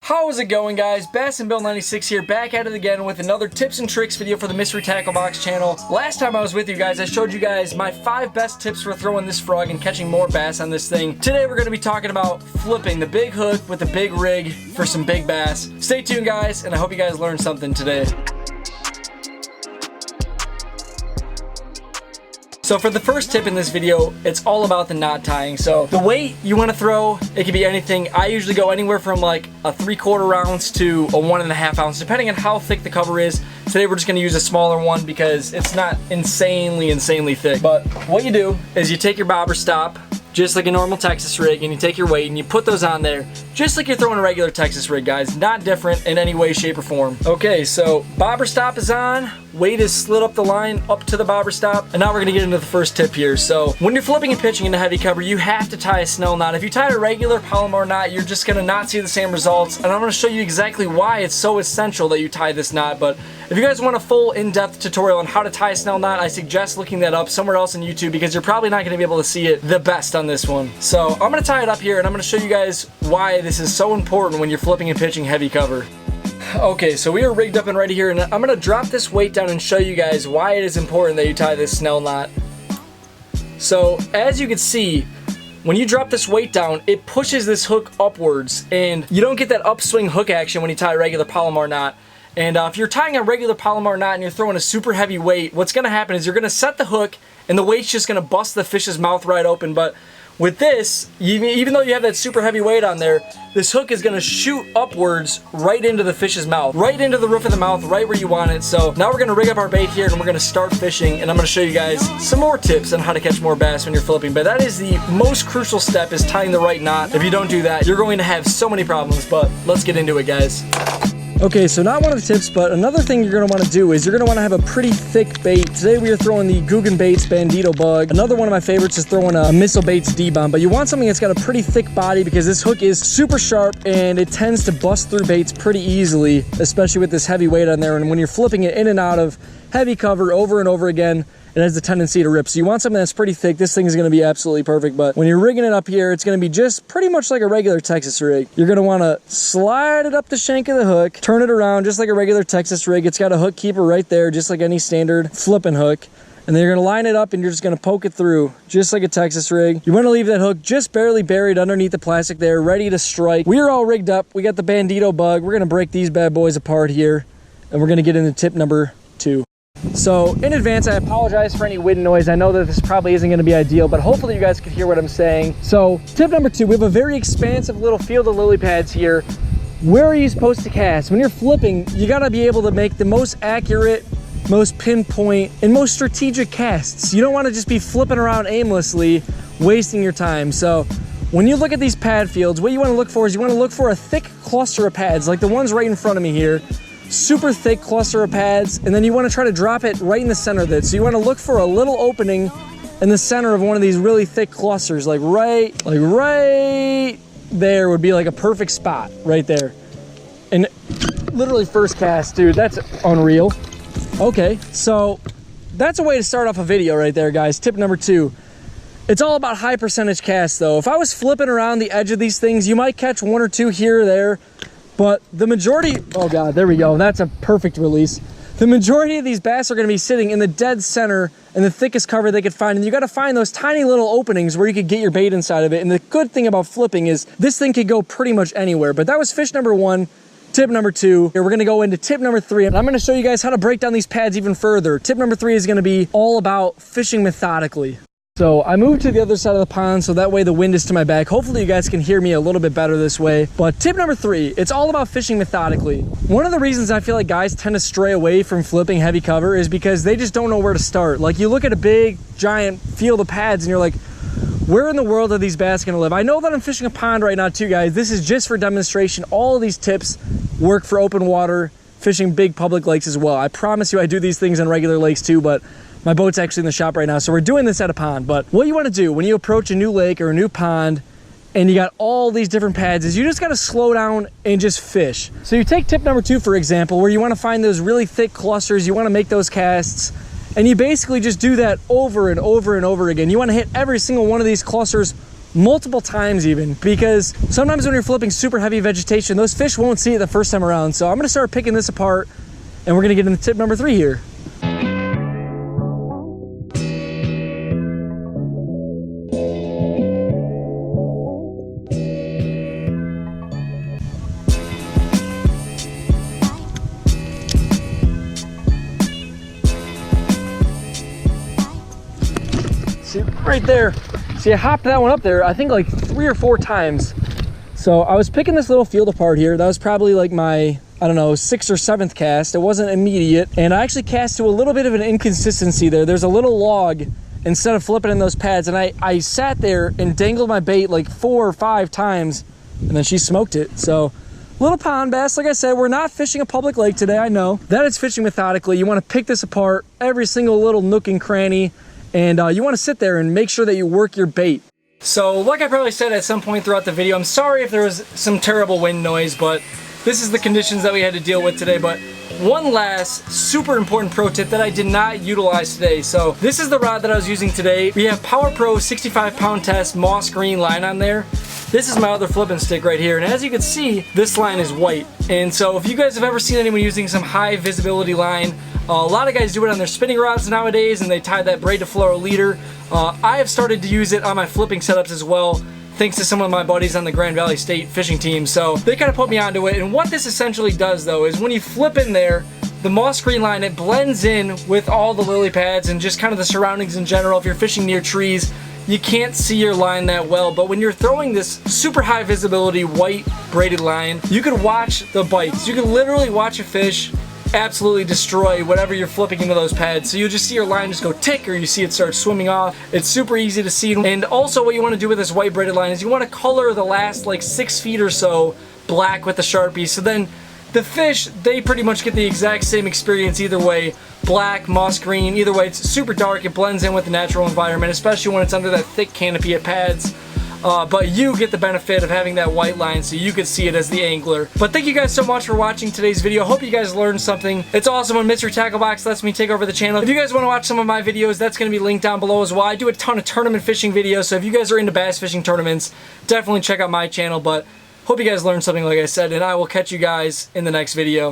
How's it going, guys? Bass and Bill 96 here, back at it again with another tips and tricks video for the Mystery Tackle Box channel. Last time I was with you guys, I showed you guys my 5 best tips for throwing this frog and catching more bass on this thing. Today we're going to be talking about flipping the big hook with a big rig for some big bass. Stay tuned, guys, and I hope you guys learned something today. So for the first tip in this video, it's all about the knot tying. So the weight you want to throw, it can be anything. I usually go anywhere from like a 3/4 ounce to a 1.5 ounce, depending on how thick the cover is. Today we're just going to use a smaller one because it's not insanely thick. But what you do is you take your bobber stop, just like a normal Texas rig, and you take your weight and you put those on there, just like you're throwing a regular Texas rig, guys. Not different in any way, shape, or form. Okay, so bobber stop is on, weight is slid up the line, up to the bobber stop, and now we're gonna get into the first tip here. So when you're flipping and pitching into heavy cover, you have to tie a Snell knot. If you tie a regular Palomar knot, you're just gonna not see the same results, and I'm gonna show you exactly why it's so essential that you tie this knot. But if you guys want a full in-depth tutorial on how to tie a Snell knot, I suggest looking that up somewhere else on YouTube because you're probably not gonna be able to see it the best on this one. So I'm gonna tie it up here and I'm gonna show you guys why this is so important when you're flipping and pitching heavy cover. Okay, so we are rigged up and ready here, and I'm gonna drop this weight down and show you guys why it is important that you tie this Snell knot. So as you can see, when you drop this weight down, it pushes this hook upwards, and you don't get that upswing hook action when you tie a regular Palomar knot. And if you're tying a regular Palomar knot and you're throwing a super heavy weight, what's gonna happen is you're gonna set the hook and the weight's just gonna bust the fish's mouth right open. But with this, even though you have that super heavy weight on there, this hook is gonna shoot upwards right into the fish's mouth, right into the roof of the mouth, right where you want it. So now we're gonna rig up our bait here and we're gonna start fishing, and I'm gonna show you guys some more tips on how to catch more bass when you're flipping. But that is the most crucial step, is tying the right knot. If you don't do that, you're going to have so many problems. But let's get into it, guys. Okay, so not one of the tips, but another thing you're going to want to do is you're going to want to have a pretty thick bait. Today we are throwing the 𝙂𝙉𝙉𝙂 Bandito bug. Another one of my favorites is throwing a Missile Baits D-Bomb, but you want something that's got a pretty thick body because this hook is super sharp and it tends to bust through baits pretty easily, especially with this heavy weight on there. And when you're flipping it in and out of heavy cover over and over again, it has the tendency to rip. So you want something that's pretty thick. This thing is going to be absolutely perfect. But when you're rigging it up here, it's going to be just pretty much like a regular Texas rig. You're going to want to slide it up the shank of the hook, turn it around just like a regular Texas rig. It's got a hook keeper right there, just like any standard flipping hook. And then you're going to line it up and you're just going to poke it through just like a Texas rig. You want to leave that hook just barely buried underneath the plastic there, ready to strike. We are all rigged up. We got the Bandito bug. We're going to break these bad boys apart here, and we're going to get into tip number 2. So in advance, I apologize for any wind noise. I know that this probably isn't going to be ideal, but hopefully you guys can hear what I'm saying. So tip number 2, we have a very expansive little field of lily pads here. Where are you supposed to cast? When you're flipping, you got to be able to make the most accurate, most pinpoint, and most strategic casts. You don't want to just be flipping around aimlessly, wasting your time. So when you look at these pad fields, what you want to look for is you want to look for a thick cluster of pads, like the ones right in front of me here. Super thick cluster of pads, and then you want to try to drop it right in the center of it. So you want to look for a little opening in the center of one of these really thick clusters, like right there would be like a perfect spot right there. And literally first cast, dude, that's unreal. Okay, so that's a way to start off a video right there, guys. Tip number 2. It's all about high percentage casts though. If I was flipping around the edge of these things, you might catch 1 or 2 here or there. But the majority, oh God, there we go. That's a perfect release. The majority of these bass are gonna be sitting in the dead center in the thickest cover they could find. And you gotta find those tiny little openings where you could get your bait inside of it. And the good thing about flipping is this thing could go pretty much anywhere. But that was fish number 1, tip number 2. Here we're gonna go into tip number 3. And I'm gonna show you guys how to break down these pads even further. Tip number 3 is gonna be all about fishing methodically. So I moved to the other side of the pond so that way the wind is to my back. Hopefully you guys can hear me a little bit better this way. But tip number 3, it's all about fishing methodically. One of the reasons I feel like guys tend to stray away from flipping heavy cover is because they just don't know where to start. Like you look at a big giant field of pads and you're like, where in the world are these bass gonna live? I know that I'm fishing a pond right now too, guys. This is just for demonstration. All of these tips work for open water, fishing big public lakes as well. I promise you I do these things on regular lakes too, but my boat's actually in the shop right now, so we're doing this at a pond. But what you want to do when you approach a new lake or a new pond and you got all these different pads is you just got to slow down and just fish. So you take tip number 2, for example, where you want to find those really thick clusters, you want to make those casts, and you basically just do that over and over and over again. You want to hit every single one of these clusters multiple times even, because sometimes when you're flipping super heavy vegetation, those fish won't see it the first time around. So I'm gonna start picking this apart, and we're gonna get into tip number 3 here. See, right there. See, I hopped that one up there, I think like 3 or 4 times. So I was picking this little field apart here. That was probably like my, I don't know, 6th or 7th cast. It wasn't immediate. And I actually cast to a little bit of an inconsistency there. There's a little log instead of flipping in those pads. And I sat there and dangled my bait like 4 or 5 times, and then she smoked it. So little pond bass, like I said, we're not fishing a public lake today, I know. That is fishing methodically. You wanna pick this apart, every single little nook and cranny, and you wanna sit there and make sure that you work your bait. So like I probably said at some point throughout the video, I'm sorry if there was some terrible wind noise, but this is the conditions that we had to deal with today. But one last super important pro tip that I did not utilize today. So this is the rod that I was using today. We have Power Pro 65-pound test moss green line on there. This is my other flipping stick right here, and as you can see, this line is white. And so if you guys have ever seen anyone using some high visibility line, a lot of guys do it on their spinning rods nowadays, and they tie that braid to fluoro leader. I have started to use it on my flipping setups as well, thanks to some of my buddies on the Grand Valley State fishing team. So they kind of put me onto it, and what this essentially does though is when you flip in there, the moss green line, it blends in with all the lily pads and just kind of the surroundings in general. If you're fishing near trees, you can't see your line that well, but when you're throwing this super high visibility white braided line, you can watch the bites. You can literally watch a fish absolutely destroy whatever you're flipping into those pads. So you'll just see your line just go tick, or you see it start swimming off. It's super easy to see. And also what you want to do with this white braided line is you want to color the last like 6 feet or so black with the Sharpie, so then the fish, they pretty much get the exact same experience either way. Black, moss green, either way, it's super dark. It blends in with the natural environment, especially when it's under that thick canopy of pads. But you get the benefit of having that white line, so you could see it as the angler. But thank you guys so much for watching today's video. Hope you guys learned something. It's awesome when Mystery Tackle Box lets me take over the channel. If you guys want to watch some of my videos, that's going to be linked down below as well. I do a ton of tournament fishing videos, so if you guys are into bass fishing tournaments, definitely check out my channel. But hope you guys learned something, like I said, and I will catch you guys in the next video.